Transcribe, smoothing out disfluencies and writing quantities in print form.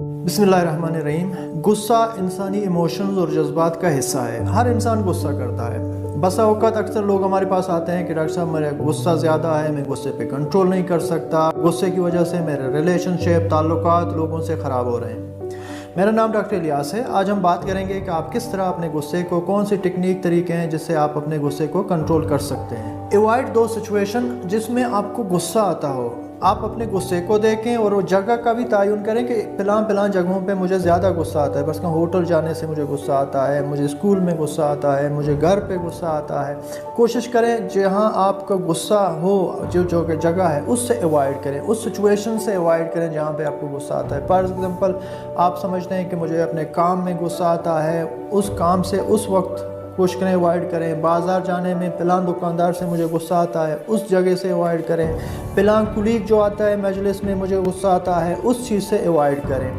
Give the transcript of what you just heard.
बिस्मिल्लाहिर्रहमानिर्रहीम। गुस्सा इंसानी इमोशंस और जज्बात का हिस्सा है। हर इंसान गुस्सा करता है। बसा औक़ात अक्सर लोग हमारे पास आते हैं कि डॉक्टर साहब मेरा गुस्सा ज़्यादा है, मैं गुस्से पे कंट्रोल नहीं कर सकता, गुस्से की वजह से मेरे रिलेशनशिप ताल्लुकात लोगों से ख़राब हो रहे हैं। मेरा नाम डॉक्टर इलियास है। आज हम बात करेंगे कि आप किस तरह अपने गुस्से को, कौन सी टेक्निक तरीके हैं जिससे आप अपने गुस्से को कंट्रोल कर सकते हैं। अवॉइड दो सिचुएशन जिसमें आपको गुस्सा आता हो। आप अपने गुस्से को देखें और वो जगह का भी तयन करें कि फ़लाँ जगहों पे मुझे ज़्यादा गुस्सा आता है। बस होटल जाने से मुझे गुस्सा आता है, मुझे स्कूल में गुस्सा आता है, मुझे घर पे गुस्सा आता है। कोशिश करें जहाँ आपका गुस्सा हो, जो जगह है उससे अवॉइड करें, उस सिचुएशन से अवॉइड करें जहाँ पे आपको गुस्सा आता है। फॉर एग्ज़ाम्पल आप समझते हैं कि मुझे अपने काम में गुस्सा आता है, उस काम से उस वक्त कोशिश करें अवॉइड करें। बाज़ार जाने में फ़लाँ दुकानदार से मुझे गुस्सा आता है, उस जगह से अवॉइड करें। फ़लाँ कुलीग जो आता है मजलिस में मुझे गुस्सा आता है, उस चीज़ से अवॉइड करें।